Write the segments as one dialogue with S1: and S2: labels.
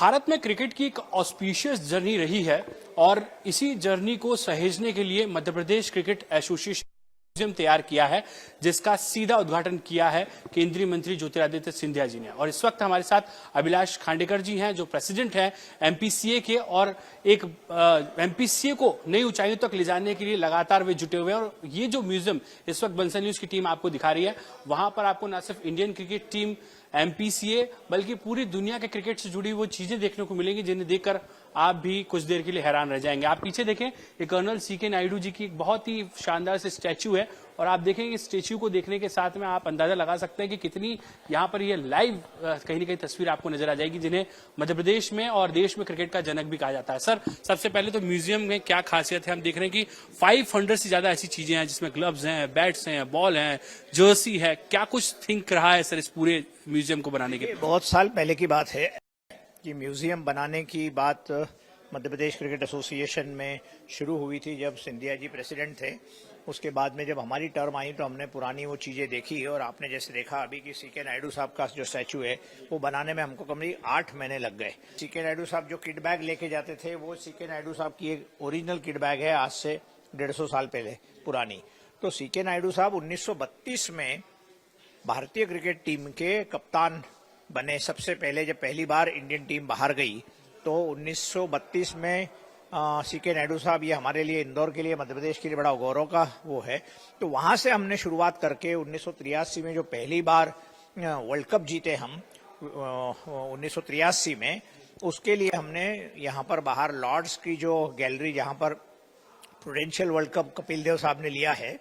S1: भारत में क्रिकेट की एक ऑस्पिशियस जर्नी रही है और इसी जर्नी को सहेजने के लिए Madhya Pradesh cricket association museum तैयार किया है, जिसका सीधा उद्घाटन किया है केंद्रीय मंत्री ज्योतिरादित्य सिंधिया जी ने। और इस वक्त हमारे साथ अभिलाष खांडेकर जी हैं, जो प्रेसिडेंट हैं एमपीसीए के, और एक एमपीसीए को नई ऊंचाइयों तक ले जाने के लिए लगातार वे जुटे हुए हैं। और ये जो म्यूजियम इस वक्त बंसल न्यूज की टीम आपको दिखा रही है, वहां पर आपको न सिर्फ इंडियन क्रिकेट टीम, एमपीसीए, बल्कि पूरी दुनिया के क्रिकेट से जुड़ी वो चीजें देखने को मिलेंगी जिन्हें देखकर आप भी कुछ देर के लिए हैरान रह जाएंगे। आप पीछे देखें, ये कर्नल सीके नायडू जी की एक बहुत ही शानदार से स्टैच्यू है, और आप देखेंगे इस स्टैच्यू को देखने के साथ में आप अंदाजा लगा सकते हैं कि कितनी यहाँ पर ये लाइव कहीं ना कहीं तस्वीर आपको नजर आ जाएगी, जिन्हें मध्य प्रदेश में और देश में क्रिकेट का जनक भी कहा जाता है। सर, सबसे पहले तो म्यूजियम में क्या खासियत है? हम देख रहे हैं कि 500 से ज्यादा ऐसी चीजें हैं जिसमें ग्लव्स हैं, बैट्स हैं, बॉल हैं, जर्सी है। क्या कुछ थिंक रहा है सर इस पूरे म्यूजियम को बनाने के?
S2: बहुत साल पहले की बात है कि म्यूजियम बनाने की बात मध्य प्रदेश क्रिकेट एसोसिएशन में शुरू हुई थी जब सिंधिया जी प्रेसिडेंट थे। उसके बाद में जब हमारी टर्म आई तो हमने पुरानी वो चीजें देखी, और आपने जैसे देखा अभी कि सीके नायडू साहब का जो स्टैचू है वो बनाने में हमको कम नहीं 8 महीने लग गए। सीके नायडू साहब जो किट बैग लेके जाते थे, वो सीके नायडू साहब की एक ओरिजिनल किट बैग है, आज से 150 साल पहले पुरानी। तो सीके नायडू साहब 1932 में भारतीय क्रिकेट टीम के कप्तान बने। सबसे पहले जब पहली बार इंडियन टीम बाहर गई तो 1932 में सीके नायडू साहब, ये हमारे लिए, इंदौर के लिए, मध्य प्रदेश के लिए बड़ा गौरव का वो है। तो वहां से हमने शुरुआत करके 1983 में जो पहली बार वर्ल्ड कप जीते हम 1983 में, उसके लिए हमने यहाँ पर बाहर लॉर्ड्स की जो गैलरी, जहाँ पर prudential world cup Kapil Dev साहब ने लिया है,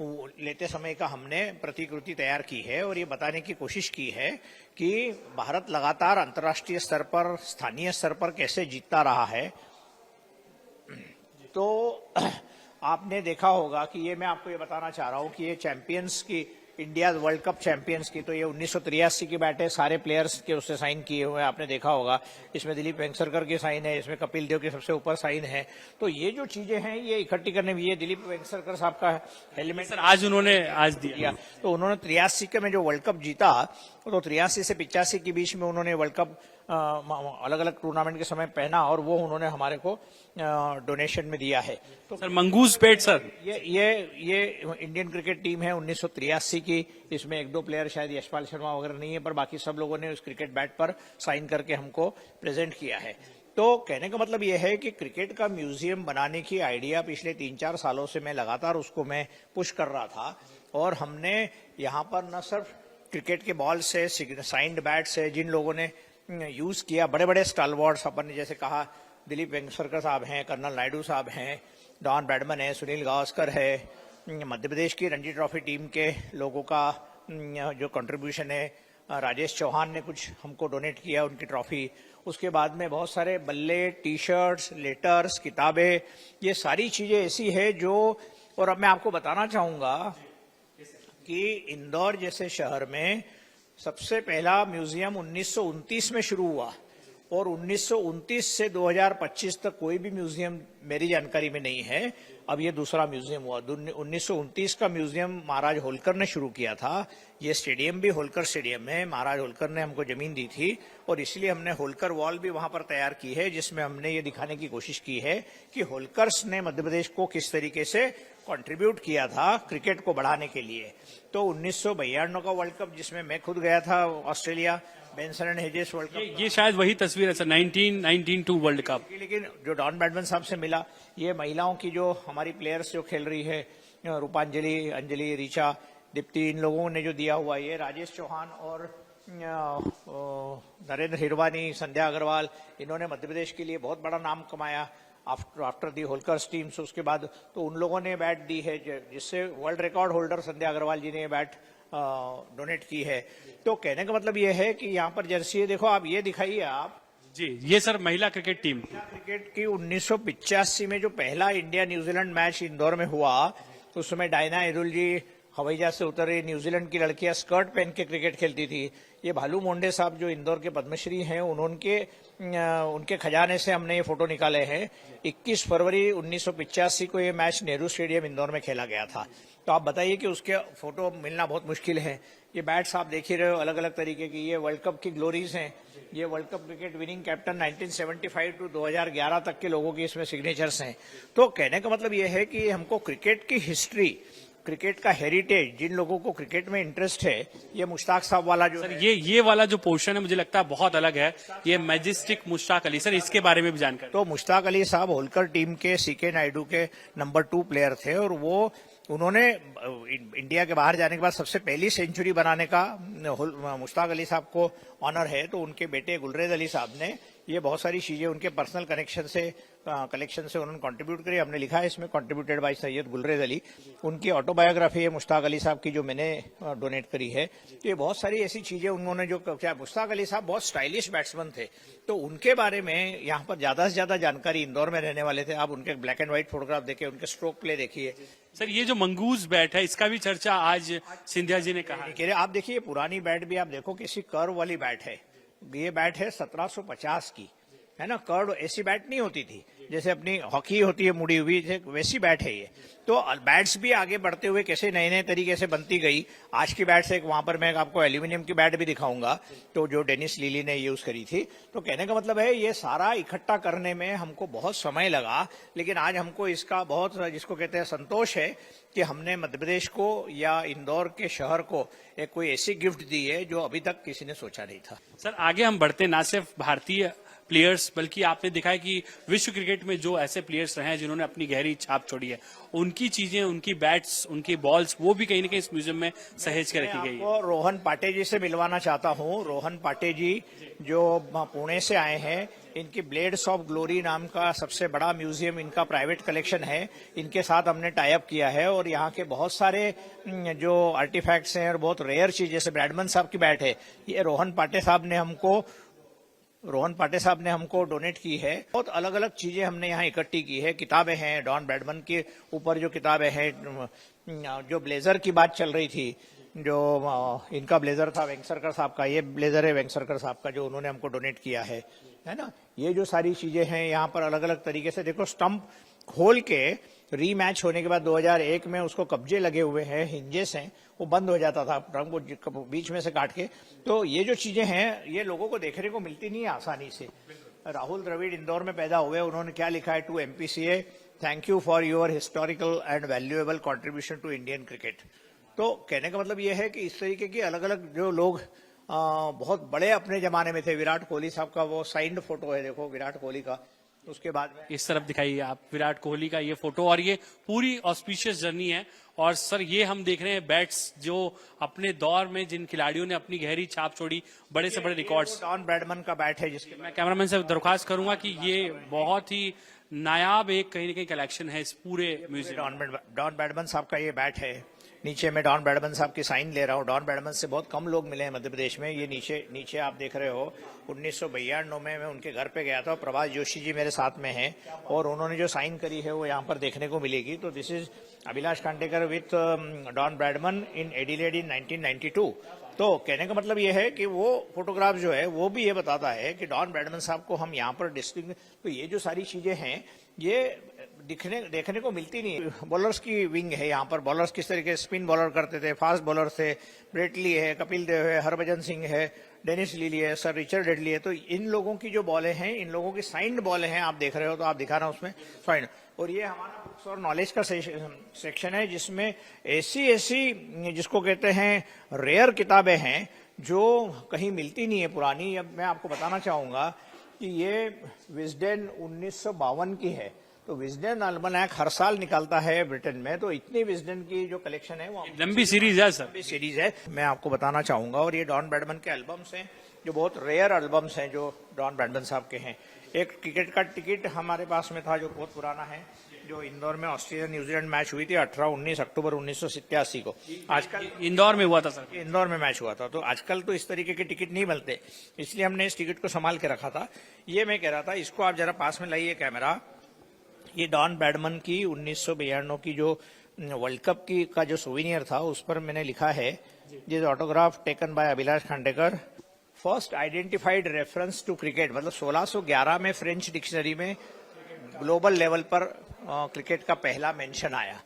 S2: वो लेते समय का हमने प्रतिकृति तैयार की है, और ये बताने की कोशिश की है कि भारत लगातार अंतर्राष्ट्रीय स्तर पर, स्थानीय स्तर पर कैसे जीतता रहा है। तो आपने देखा होगा कि ये, मैं आपको ये बताना चाह रहा हूँ कि ये चैंपियंस की, इंडिया वर्ल्ड कप चैंपियंस की, तो ये 1983 की बैट है, सारे प्लेयर्स के उससे साइन किए हुए हैं, आपने देखा होगा। इसमें दिलीप वेंगसरकर की साइन है, इसमें कपिल देव के सबसे ऊपर साइन है। तो ये जो चीजें हैं ये इकट्ठी करने में, ये दिलीप वेंगसरकर साहब का हेलमेट
S1: सर आज उन्होंने आज दिया।
S2: तो उन्होंने 83 के में जो वर्ल्ड कप जीता, तो 83 से 85 के बीच में उन्होंने वर्ल्ड कप अलग अलग टूर्नामेंट के समय पहना, और वो उन्होंने हमारे को डोनेशन में दिया है। तो
S1: सर मंगूज पेट, सर
S2: ये इंडियन क्रिकेट टीम है 1983 की। इसमें 1-2 प्लेयर शायद यशपाल शर्मा वगैरह नहीं है, पर बाकी सब लोगों ने उस क्रिकेट बैट पर साइन करके हमको प्रेजेंट किया है। तो कहने का मतलब यह है कि क्रिकेट का म्यूजियम बनाने की आइडिया पिछले 3-4 सालों से मैं लगातार उसको मैं पुश कर रहा था, और हमने यहाँ पर न सिर्फ क्रिकेट के बॉल से, साइंड बैट से, जिन लोगों ने यूज किया, बड़े बड़े स्टालवर्ड्स, अपन ने जैसे कहा दिलीप वेंगसरकर साहब हैं, कर्नल नायडू साहब हैं, डॉन ब्रैडमन है, सुनील गावस्कर है, मध्य प्रदेश की रणजी ट्रॉफी टीम के लोगों का जो कंट्रीब्यूशन है, राजेश चौहान ने कुछ हमको डोनेट किया उनकी ट्रॉफी। उसके बाद में बहुत सारे बल्ले, टी शर्ट्स, लेटर्स, किताबें, ये सारी चीजें ऐसी है जो, और अब मैं आपको बताना चाहूंगा कि इंदौर जैसे शहर में सबसे पहला म्यूजियम 1929 में शुरू हुआ, और 1929 से 2025 तक कोई भी म्यूजियम मेरी जानकारी में नहीं है। अब ये दूसरा म्यूजियम हुआ। 1929 का म्यूजियम महाराज होलकर ने शुरू किया था। ये स्टेडियम भी होलकर स्टेडियम है, महाराज होलकर ने हमको जमीन दी थी, और इसलिए हमने होलकर वॉल भी वहां पर तैयार की है, जिसमें हमने ये दिखाने की कोशिश की है कि होलकर्स ने मध्य प्रदेश को किस तरीके से कंट्रीब्यूट किया था क्रिकेट को बढ़ाने के लिए। तो 1992 का वर्ल्ड कप, जिसमें मैं खुद गया था Australia, Benson and hedges world cup,
S1: ये शायद वही तस्वीर है सर, 1992 वर्ल्ड कप।
S2: लेकिन जो डॉन ब्रैडमन साहब से मिला, ये महिलाओं की जो हमारी प्लेयर्स जो खेल रही है, रूपांजलि, अंजलि, ऋचा, दीप्ति, इन लोगों ने जो दिया हुआ, ये राजेश चौहान और नरेंद्र हिरवानी, संध्या अग्रवाल, इन्होंने मध्य प्रदेश के लिए बहुत बड़ा नाम कमाया आफ्टर दी होलकर्स टीम से। उसके बाद तो उन लोगों ने बैट दी है, जिससे वर्ल्ड रिकॉर्ड होल्डर संध्या अग्रवाल जी ने ये बैट डोनेट की है। तो कहने का मतलब ये है कि यहाँ पर जर्सी है, देखो आप, ये दिखाइए आप
S1: जी। ये सर महिला क्रिकेट टीम,
S2: क्रिकेट की 1985 में जो पहला इंडिया न्यूजीलैंड मैच इंदौर में हुआ, तो उसमें डायना एरुल जी हवाई जहाज से उतर रही न्यूजीलैंड की लड़कियां स्कर्ट पहन के क्रिकेट खेलती थी। ये भालू मोंडे साहब जो इंदौर के पद्मश्री हैं, उनके खजाने से हमने ये फोटो निकाले हैं। 21 फरवरी 1985 को ये मैच नेहरू स्टेडियम इंदौर में खेला गया था। तो आप बताइए कि उसके फोटो मिलना बहुत मुश्किल है। ये बैट्स आप देख ही रहे हो, अलग अलग तरीके की। ये वर्ल्ड कप की ग्लोरीज हैं। ये world cup cricket winning captain 1975 to 2011 तक के लोगों की इसमें सिग्नेचर्स हैं। तो कहने का मतलब ये है कि हमको क्रिकेट की हिस्ट्री, क्रिकेट का हेरिटेज, जिन लोगों को क्रिकेट में इंटरेस्ट है, ये मुश्ताक साहब वाला जो
S1: सर ये वाला जो पोर्शन है मुझे लगता है बहुत अलग है। ये मैजेस्टिक मुश्ताक अली, सर इसके बारे में भी जानकारी।
S2: तो मुश्ताक अली साहब होलकर टीम के सीके नायडू के नंबर 2 प्लेयर थे और उन्होंने इंडिया के बाहर जाने के बाद सबसे पहली सेंचुरी बनाने का मुश्ताक अली साहब को ऑनर है। तो उनके बेटे गुलरेज अली साहब ने ये बहुत सारी चीजें उनके पर्सनल कलेक्शन से उन्होंने कंट्रीब्यूट करी। हमने लिखा है इसमें कंट्रीब्यूटेड बाय सैयद गुलरेज अली। उनकी ऑटोबायोग्राफी है मुश्ताक अली साहब की, जो मैंने डोनेट करी है। तो ये बहुत सारी ऐसी चीजें उन्होंने जो क्या, मुश्ताक अली साहब बहुत स्टाइलिश बैट्समैन थे, तो उनके बारे में यहाँ पर ज्यादा से ज्यादा जानकारी, इंदौर में रहने वाले थे। आप उनके ब्लैक एंड व्हाइट फोटोग्राफ देखिए, उनके स्ट्रोक प्ले देखिए।
S1: सर ये जो मंगूज बैट है इसका भी चर्चा आज सिंधिया जी ने कहा है।
S2: आप देखिए पुरानी बैट भी आप देखो, किसी कर्व वाली बैट है। ये बैट है 1750 की, है ना। कर्व ऐसी बैट नहीं होती थी जैसे अपनी हॉकी होती है मुड़ी हुई, वैसी बैट है ये। तो बैट्स भी आगे बढ़ते हुए कैसे नए नए तरीके से बनती गई। आज की बैट से वहां पर मैं आपको एल्यूमिनियम की बैट भी दिखाऊंगा, तो जो डेनिस लीली ने यूज करी थी। तो कहने का मतलब है ये सारा इकट्ठा करने में हमको बहुत समय लगा, लेकिन आज हमको इसका बहुत, जिसको कहते हैं, संतोष है कि हमने मध्य प्रदेश को या इंदौर के शहर को एक कोई ऐसी गिफ्ट दी है जो अभी तक किसी ने सोचा नहीं था।
S1: सर आगे हम बढ़ते, ना सिर्फ भारतीय प्लेयर्स बल्कि आपने दिखा है कि विश्व क्रिकेट में जो ऐसे प्लेयर्स रहे हैं जिन्होंने अपनी गहरी छाप छोड़ी है, उनकी चीजें, उनकी बैट्स, उनकी बॉल्स, वो भी कहीं ना कहीं इस म्यूजियम में सहेज के रखी गई है।
S2: रोहन पाटे जी से मिलवाना चाहता हूँ। रोहन पाटे जी जो पुणे से आए हैं, इनकी ब्लेड्स ऑफ ग्लोरी नाम का सबसे बड़ा म्यूजियम, इनका प्राइवेट कलेक्शन है। इनके साथ हमने टाई अप किया है और यहाँ के बहुत सारे जो आर्टिफैक्ट्स हैं और बहुत रेयर चीज, जैसे ब्रैडमन साहब की बैट है, ये रोहन पाटे साहब ने हमको डोनेट की है। बहुत अलग अलग चीजें हमने यहाँ इकट्ठी की है। किताबें हैं डॉन ब्रैडमन के ऊपर, जो किताबें हैं, जो ब्लेजर की बात चल रही थी, जो इनका ब्लेजर था वेंकसरकर साहब का, ये ब्लेजर है वेंकसरकर साहब का, जो उन्होंने हमको डोनेट किया है ना। ये जो सारी चीजें हैं यहाँ पर अलग अलग तरीके से देखो, स्टंप खोल के रीमैच होने के बाद 2001 में उसको कब्जे लगे हुए हैं, हिंजेस हैं, वो बंद हो जाता था रंग को बीच में से काट के। तो ये जो चीजें हैं ये लोगों को देखने को मिलती नहीं है आसानी से। राहुल द्रविड़ इंदौर में पैदा हुए, उन्होंने क्या लिखा है, to MPCA, thank you for your historical and valuable contribution to Indian cricket. तो कहने का मतलब ये है कि इस तरीके की अलग अलग जो लोग बहुत बड़े अपने जमाने में थे। विराट कोहली साहब का वो साइंड फोटो है, देखो विराट कोहली का। उसके बाद में
S1: इस तरफ दिखाइए आप विराट कोहली का ये फोटो, और ये पूरी ऑस्पिशियस जर्नी है। और सर ये हम देख रहे हैं बैट्स जो अपने दौर में जिन खिलाड़ियों ने अपनी गहरी छाप छोड़ी, बड़े से बड़े रिकॉर्ड्स।
S2: डॉन ब्रैडमन का बैट है, जिसके
S1: मैं कैमरामैन से दरख्वास्त करूंगा कि ये बहुत ही नायाब एक कहीं ना कहीं कलेक्शन है इस पूरे म्यूजियम।
S2: डॉन ब्रैडमन साहब का ये बैट है। नीचे मैं डॉन ब्रैडमन साहब की साइन ले रहा हूँ। डॉन ब्रैडमन से बहुत कम लोग मिले हैं मध्य प्रदेश में। ये नीचे आप देख रहे हो, 1992 में मैं उनके घर पे गया था। प्रभाष जोशी जी मेरे साथ में हैं और उन्होंने जो साइन करी है वो यहाँ पर देखने को मिलेगी। तो this is Abhilash Kandekar with Don Bradman in Adelaide in 1992। तो कहने का मतलब ये है कि वो फोटोग्राफ जो है वो भी ये बताता है कि डॉन ब्रैडमन साहब को हम यहाँ पर डिस्टिंग। तो ये जो सारी चीजें हैं ये देखने को मिलती नहीं। बॉलर्स की विंग है यहाँ पर। बॉलर्स किस तरीके स्पिन बॉलर करते थे, फास्ट बॉलर थे, ब्रेट ली है, कपिल देव है, हरभजन सिंह है, डेनिस लीली है, सर रिचर्ड हेडली है। तो इन लोगों की जो बॉलें हैं, इन लोगों की साइंड बॉलें हैं, आप देख रहे हो तो आप दिखाना उसमें साइंड। और ये हमारा बुक्स और नॉलेज का सेक्शन है, जिसमें ऐसी जिसको कहते हैं रेयर किताबें हैं जो कहीं मिलती नहीं है पुरानी। अब मैं आपको बताना चाहूंगा कि ये विजडन 1952 की है। तो विजडन अल्मनैक हर साल निकलता है ब्रिटेन में। तो इतनी विजडन की जो कलेक्शन है वो
S1: लंबी सीरीज है सर,
S2: लंबी सीरीज है, मैं आपको बताना चाहूंगा। और ये डॉन ब्रैडमन के एल्बम्स हैं, जो बहुत रेयर एल्बम्स हैं जो डॉन ब्रैडमन साहब के हैं। एक क्रिकेट का टिकट हमारे पास में था जो बहुत पुराना है, जो इंदौर में ऑस्ट्रेलिया न्यूजीलैंड मैच हुई थी 18-19 अक्टूबर 1987 को। आजकल
S1: इंदौर में हुआ था सर,
S2: इंदौर में मैच हुआ था। तो आजकल तो इस तरीके के टिकट नहीं मिलते, इसलिए हमने इस टिकट को संभाल के रखा था। ये मैं कह रहा था, इसको आप जरा पास में लाइए कैमरा। ये डॉन ब्रैडमन की 1992 की जो वर्ल्ड कप की का जो सोविनियर था उस पर मैंने लिखा है, this autograph taken by Abhilash Khandekar, first identified reference to cricket, मतलब 1611 में फ्रेंच डिक्शनरी में ग्लोबल लेवल पर क्रिकेट का पहला मेंशन आया।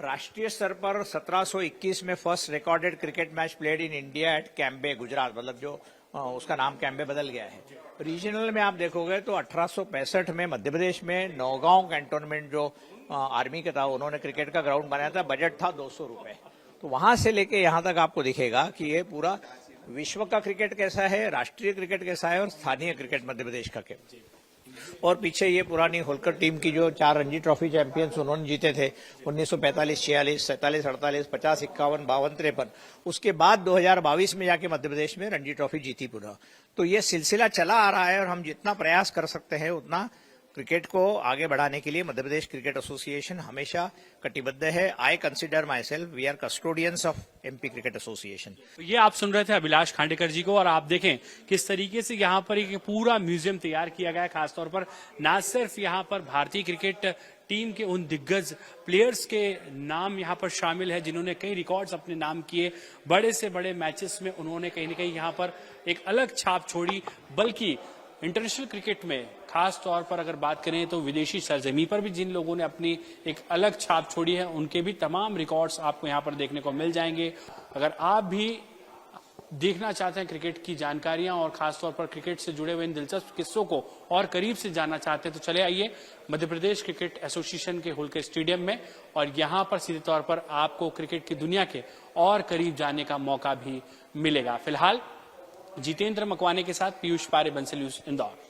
S2: राष्ट्रीय स्तर पर 1721 में first recorded cricket match played in India at Cambay Gujarat, मतलब जो उसका नाम कैम्बे बदल गया है। रीजनल में आप देखोगे तो 1865 में मध्य प्रदेश में नौगांव कैंटोनमेंट जो आर्मी का था उन्होंने क्रिकेट का ग्राउंड बनाया था, बजट था 200 रुपए। तो वहां से लेके यहां तक आपको दिखेगा कि ये पूरा विश्व का क्रिकेट कैसा है, राष्ट्रीय क्रिकेट कैसा है और स्थानीय क्रिकेट मध्य प्रदेश का क्या। और पीछे ये पुरानी होलकर टीम की जो 4 रणजी ट्रॉफी चैंपियंस उन्होंने जीते थे 1945, 46, 47, 48, 50, 51, 52, 53। उसके बाद 2022 में जाके मध्य प्रदेश में रणजी ट्रॉफी जीती पुनः। तो ये सिलसिला चला आ रहा है और हम जितना प्रयास कर सकते हैं उतना क्रिकेट को आगे बढ़ाने के लिए मध्य प्रदेश क्रिकेट एसोसिएशन हमेशा कटिबद्ध है। I consider myself we are custodians of MP cricket association.
S1: तो ये आप सुन रहे थे अभिलाष खांडेकर जी को, और आप देखें किस तरीके से यहाँ पर एक पूरा म्यूजियम तैयार किया गया है। खासतौर पर न सिर्फ यहाँ पर भारतीय क्रिकेट टीम के उन दिग्गज प्लेयर्स के नाम यहाँ पर शामिल है जिन्होंने कई रिकॉर्ड्स अपने नाम किए, बड़े से बड़े मैचेस में उन्होंने कहीं न कहीं यहाँ पर एक अलग छाप छोड़ी, बल्कि इंटरनेशनल क्रिकेट में खास तौर पर अगर बात करें तो विदेशी सरजमी पर भी जिन लोगों ने अपनी एक अलग छाप छोड़ी है उनके भी तमाम रिकॉर्ड्स आपको यहाँ पर देखने को मिल जाएंगे। अगर आप भी देखना चाहते हैं क्रिकेट की जानकारियां और खासतौर पर क्रिकेट से जुड़े हुए इन दिलचस्प किस्सों को और करीब से जानना चाहते हैं तो चले आइए मध्य प्रदेश क्रिकेट एसोसिएशन के होलकर स्टेडियम में, और यहां पर सीधे तौर पर आपको क्रिकेट की दुनिया के और करीब जाने का मौका भी मिलेगा। फिलहाल जितेंद्र मकवाने के साथ पीयूष पारे, बंसल न्यूज, इंदौर।